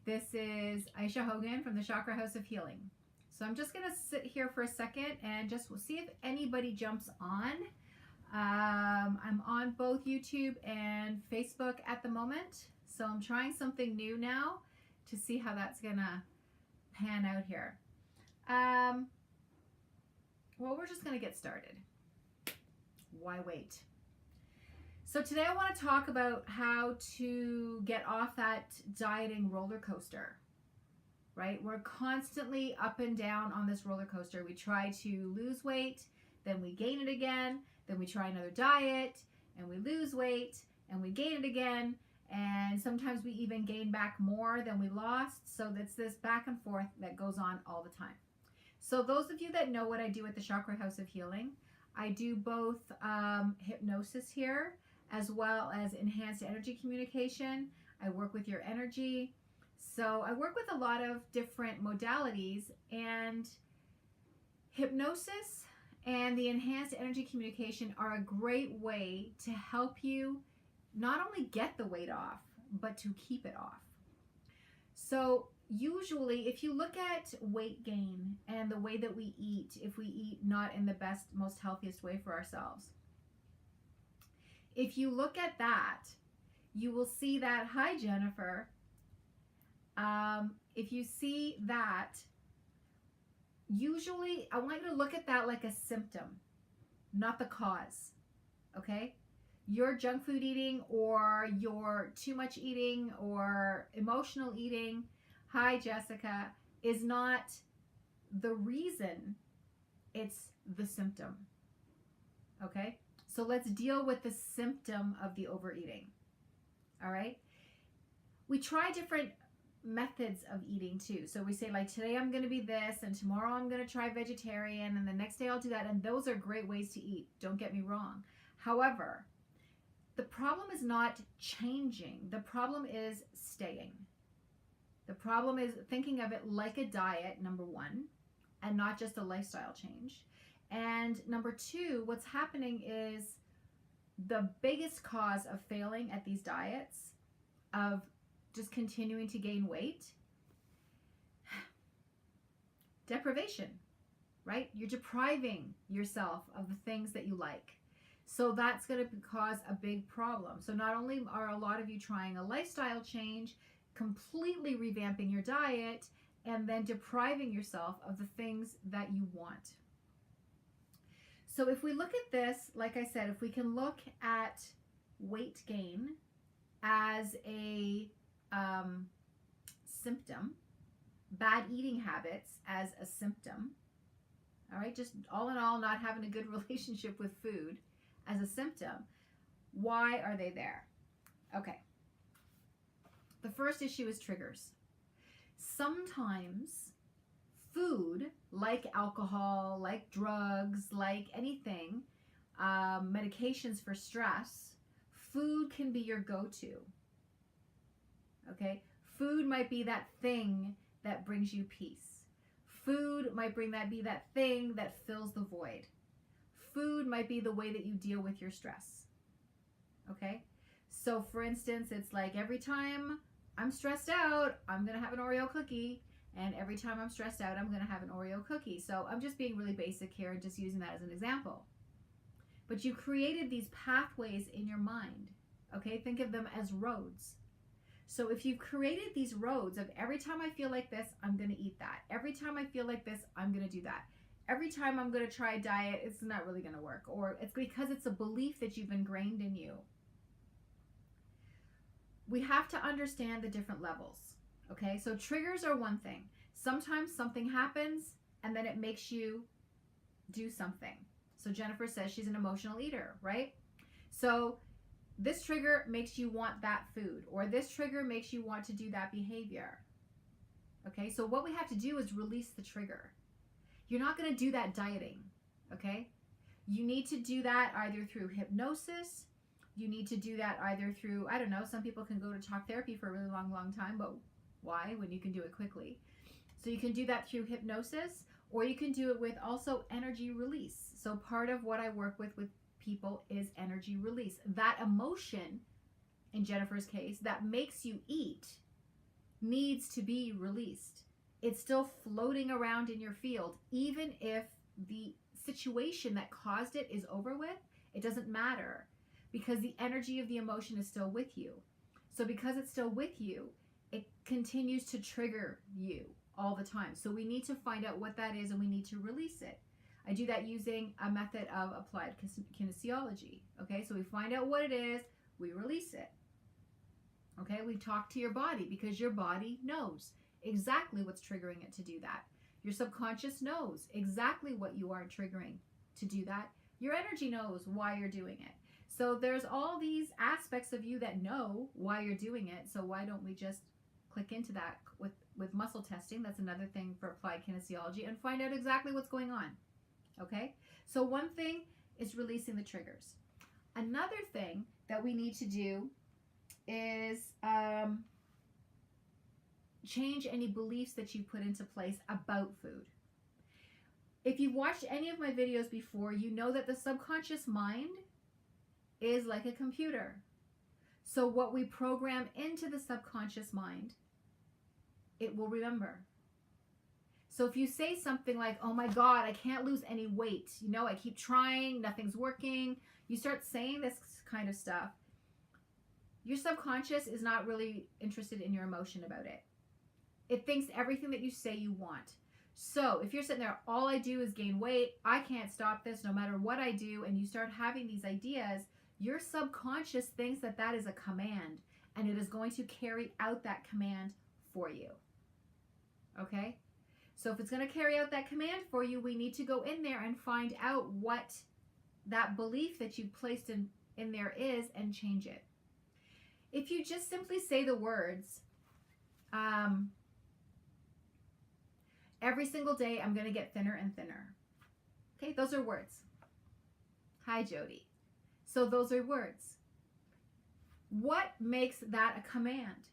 This is Aisha Hogan from the Chakra House of Healing. So I'm just going to sit here for a second and just see if anybody jumps on. I'm on both YouTube and Facebook at the moment. So I'm trying something new now to see how that's going to pan out here. Well, we're just going to get started. Why wait? So today I want to talk about how to get off that dieting roller coaster, right? We're constantly up and down on this roller coaster. We try to lose weight, then we gain it again, then we try another diet, and we lose weight, and we gain it again, and sometimes we even gain back more than we lost. So that's this back and forth that goes on all the time. So those of you that know what I do at the Chakra House of Healing, I do both hypnosis here, as well as enhanced energy communication. I work with your energy. So I work with a lot of different modalities, and hypnosis and the enhanced energy communication are a great way to help you not only get the weight off, but to keep it off. So usually if you look at weight gain and the way that we eat, if we eat not in the best, most healthiest way for ourselves, if you look at that, you will see that, hi Jennifer, if you see that, usually I want you to look at that like a symptom, not the cause, okay? Your junk food eating or your too much eating or emotional eating, hi Jessica, is not the reason, it's the symptom, okay? So let's deal with the symptom of the overeating, all right? We try different methods of eating too. So we say like, today I'm going to be this, and tomorrow I'm going to try vegetarian, and the next day I'll do that. And those are great ways to eat. Don't get me wrong. However, the problem is not changing. The problem is staying. The problem is thinking of it like a diet, number one, and not just a lifestyle change. And number two, what's happening is the biggest cause of failing at these diets, of just continuing to gain weight, deprivation, right? You're depriving yourself of the things that you like. So that's going to cause a big problem. So not only are a lot of you trying a lifestyle change, completely revamping your diet, and then depriving yourself of the things that you want. So if we look at this, like I said, if we can look at weight gain as a symptom, bad eating habits as a symptom, all right, just all in all, not having a good relationship with food as a symptom, why are they there? Okay. The first issue is triggers. Sometimes food, like alcohol, like drugs, like anything, medications for stress, food can be your go-to. Okay? Food might be that thing that brings you peace. Food might be that thing that fills the void. Food might be the way that you deal with your stress. Okay? So for instance, it's like every time I'm stressed out, I'm going to have an Oreo cookie. And every time I'm stressed out, I'm going to have an Oreo cookie. So I'm just being really basic here and just using that as an example. But you created these pathways in your mind. Okay? Think of them as roads. So if you've created these roads of every time I feel like this, I'm going to eat that. Every time I feel like this, I'm going to do that. Every time I'm going to try a diet, it's not really going to work. Or it's because it's a belief that you've ingrained in you. We have to understand the different levels. Okay, so triggers are one thing. Sometimes something happens and then it makes you do something. So Jennifer says she's an emotional eater, right? So this trigger makes you want that food, or this trigger makes you want to do that behavior. Okay, so what we have to do is release the trigger. You're not going to do that dieting, okay? You need to do that either through hypnosis. You need to do that either through, I don't know, some people can go to talk therapy for a really long, long time, but why when you can do it quickly? So you can do that through hypnosis, or you can do it with also energy release. So part of what I work with people is energy release. That emotion, in Jennifer's case, that makes you eat needs to be released. It's still floating around in your field, even if the situation that caused it is over with. It doesn't matter, because the energy of the emotion is still with you. So because it's still with you, it continues to trigger you all the time. So we need to find out what that is, and we need to release it. I do that using a method of applied kinesiology. Okay, so we find out what it is, we release it. Okay, we talk to your body, because your body knows exactly what's triggering it to do that. Your subconscious knows exactly what you are triggering to do that. Your energy knows why you're doing it. So there's all these aspects of you that know why you're doing it. So why don't we just click into that with muscle testing? That's another thing for applied kinesiology, and find out exactly what's going on. Okay, so one thing is releasing the triggers. Another thing that we need to do is change any beliefs that you put into place about food. If you've watched any of my videos before, you know that the subconscious mind is like a computer. So what we program into the subconscious mind, it will remember. So if you say something like, oh my God, I can't lose any weight, you know, I keep trying, nothing's working, you start saying this kind of stuff, your subconscious is not really interested in your emotion about it. It thinks everything that you say you want. So if you're sitting there, all I do is gain weight, I can't stop this no matter what I do, and you start having these ideas, your subconscious thinks that that is a command, and it is going to carry out that command for you. Okay? So if it's going to carry out that command for you, we need to go in there and find out what that belief that you placed in there is, and change it. If you just simply say the words, every single day I'm going to get thinner and thinner. Okay, those are words. Hi, Jody. So those are words. What makes that a command?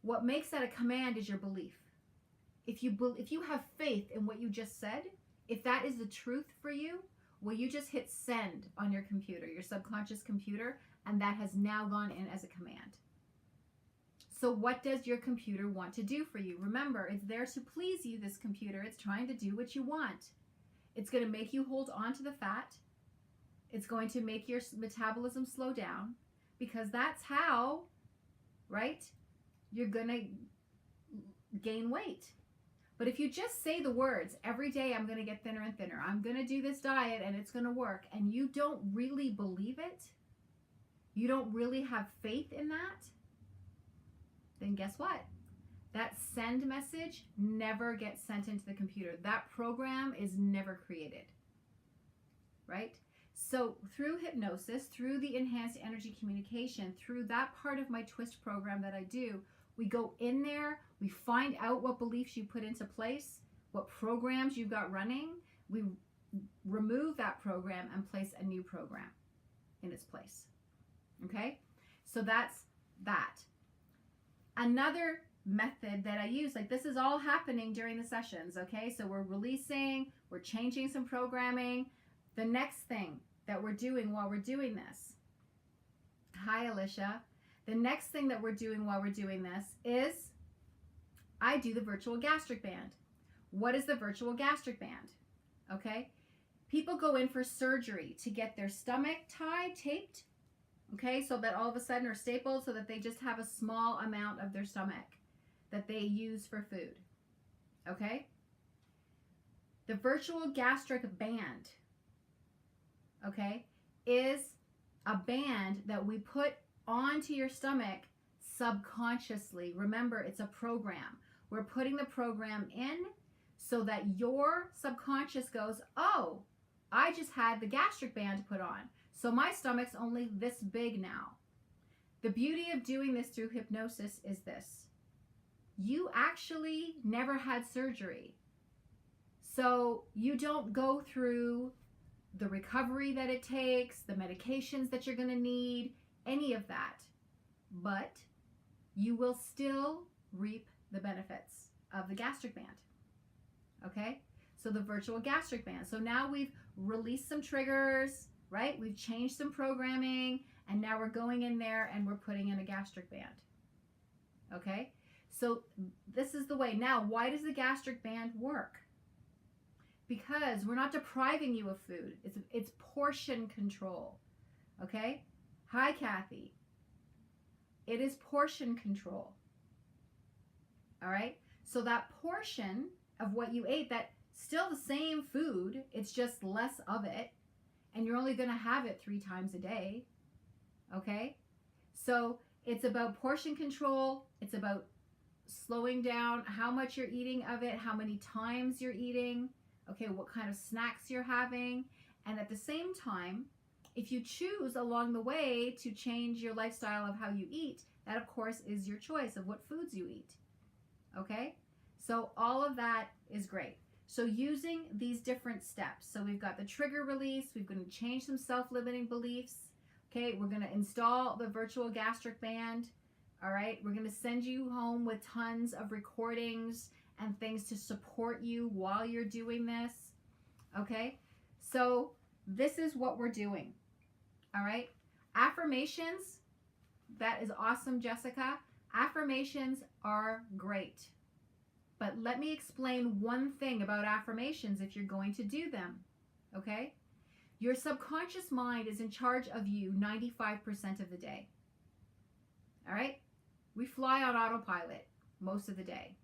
What makes that a command is your belief. If you have faith in what you just said, if that is the truth for you, well, you just hit send on your computer, your subconscious computer, and that has now gone in as a command. So what does your computer want to do for you? Remember, it's there to please you, this computer. It's trying to do what you want. It's going to make you hold on to the fat. It's going to make your metabolism slow down, because that's how, right, you're going to gain weight. But if you just say the words, every day I'm going to get thinner and thinner, I'm going to do this diet and it's going to work, and you don't really believe it, you don't really have faith in that, then guess what? That send message never gets sent into the computer. That program is never created, right? So through hypnosis, through the enhanced energy communication, through that part of my twist program that I do, we go in there, we find out what beliefs you put into place, what programs you've got running, we remove that program and place a new program in its place. Okay? So that's that. Another method that I use, like this is all happening during the sessions, okay? So we're releasing, we're changing some programming. The next thing that we're doing while we're doing this, hi Alicia, the next thing that we're doing while we're doing this is I do the virtual gastric band. What is the virtual gastric band? Okay, people go in for surgery to get their stomach tied, taped, okay, so that all of a sudden are stapled, so that they just have a small amount of their stomach that they use for food. Okay, the virtual gastric band, okay, is a band that we put onto your stomach subconsciously. Remember, it's a program. We're putting the program in so that your subconscious goes, oh, I just had the gastric band put on, so my stomach's only this big now. The beauty of doing this through hypnosis is this: you actually never had surgery, so you don't go through the recovery that it takes, the medications that you're going to need, any of that, but you will still reap the benefits of the gastric band. Okay, so the virtual gastric band. So now we've released some triggers, right? We've changed some programming, and now we're going in there and we're putting in a gastric band. Okay, So this is the way. Now, why does the gastric band work? Because we're not depriving you of food. It's portion control. Okay? Hi, Kathy. It is portion control. All right? So that portion of what you ate, that still the same food, it's just less of it, and you're only going to have it 3 times a day. Okay? So it's about portion control. It's about slowing down how much you're eating of it, how many times you're eating, okay, what kind of snacks you're having. And at the same time, if you choose along the way to change your lifestyle of how you eat, that of course is your choice of what foods you eat. Okay? So all of that is great. So using these different steps. So we've got the trigger release. We're going to change some self-limiting beliefs. Okay, we're going to install the virtual gastric band. All right, we're going to send you home with tons of recordings and things to support you while you're doing this. Okay, so this is what we're doing. All right, affirmations, that is awesome, Jessica. Affirmations are great. But let me explain one thing about affirmations if you're going to do them. Okay, your subconscious mind is in charge of you 95% of the day. All right? We fly on autopilot most of the day.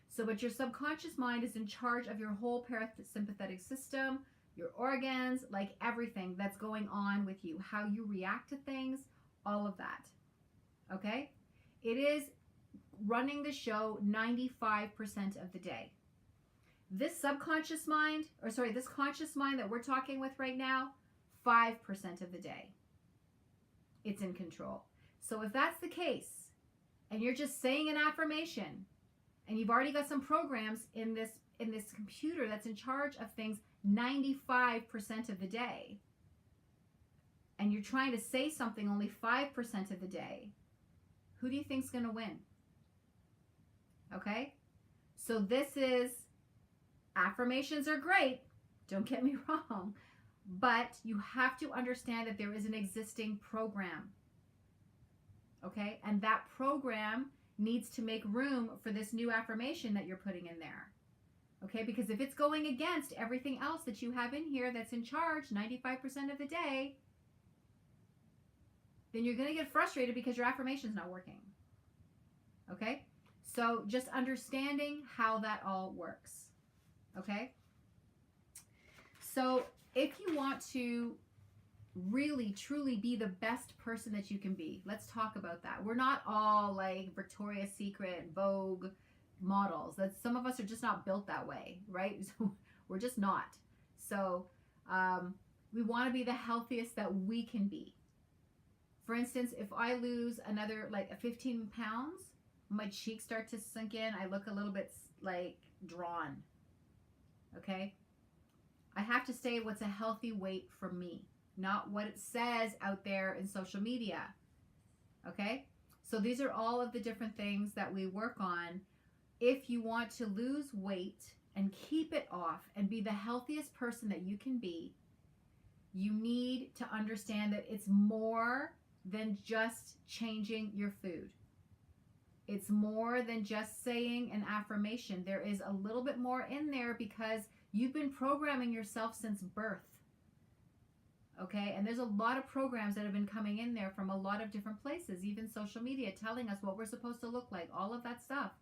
So, but your subconscious mind is in charge of your whole parasympathetic system, your organs, like everything that's going on with you, how you react to things, all of that. Okay? It is running the show 95% of the day. This subconscious mind, this conscious mind that we're talking with right now, 5% of the day. It's in control. So if that's the case, and you're just saying an affirmation, and you've already got some programs in this computer that's in charge of things 95% of the day, and you're trying to say something only 5% of the day, who do you think's going to win? Okay? So this is, affirmations are great, don't get me wrong, but you have to understand that there is an existing program. Okay? And that program needs to make room for this new affirmation that you're putting in there. Okay? Because if it's going against everything else that you have in here that's in charge 95% of the day, then you're going to get frustrated because your affirmation's not working. Okay? So just understanding how that all works. Okay? So if you want to really, truly be the best person that you can be, let's talk about that. We're not all like Victoria's Secret, Vogue models. That some of us are just not built that way, right? So we're just not. So we want to be the healthiest that we can be. For instance, if I lose another 15 pounds, my cheeks start to sink in. I look a little bit like drawn. Okay? I have to stay what's a healthy weight for me, not what it says out there in social media. Okay? So these are all of the different things that we work on. If you want to lose weight and keep it off and be the healthiest person that you can be, you need to understand that it's more than just changing your food. It's more than just saying an affirmation. There is a little bit more in there because you've been programming yourself since birth. Okay? And there's a lot of programs that have been coming in there from a lot of different places, even social media telling us what we're supposed to look like, all of that stuff,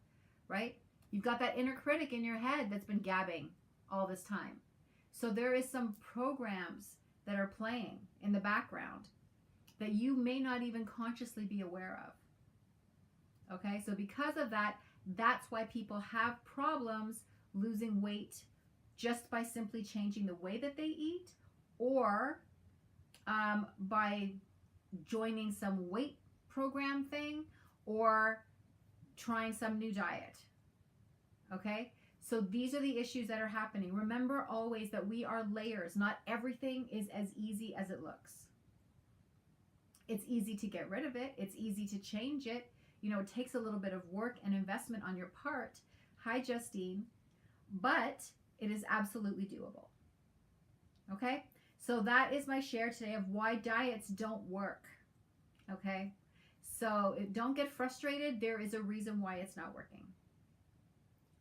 right? You've got that inner critic in your head that's been gabbing all this time. So there is some programs that are playing in the background that you may not even consciously be aware of. Okay, so because of that, that's why people have problems losing weight just by simply changing the way that they eat, or by joining some weight program thing, or trying some new diet. Okay, so these are the issues that are happening. Remember always that we are layers. Not everything is as easy as it looks. It's easy to get rid of it. It's easy to change it. You know, it takes a little bit of work and investment on your part. Hi, Justine. But it is absolutely doable. Okay? So that is my share today of why diets don't work. Okay? So don't get frustrated. There is a reason why it's not working.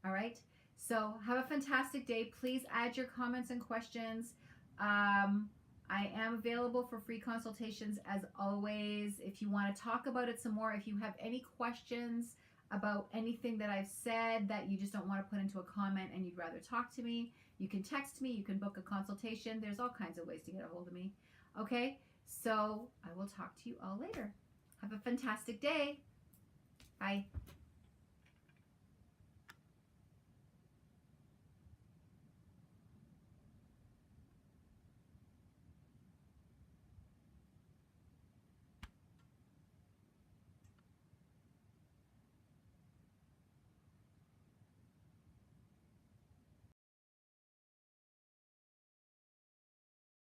All right. So have a fantastic day. Please add your comments and questions. I am available for free consultations as always. If you want to talk about it some more, if you have any questions about anything that I've said that you just don't want to put into a comment and you'd rather talk to me, you can text me, you can book a consultation. There's all kinds of ways to get a hold of me. Okay, so I will talk to you all later. Have a fantastic day. Bye.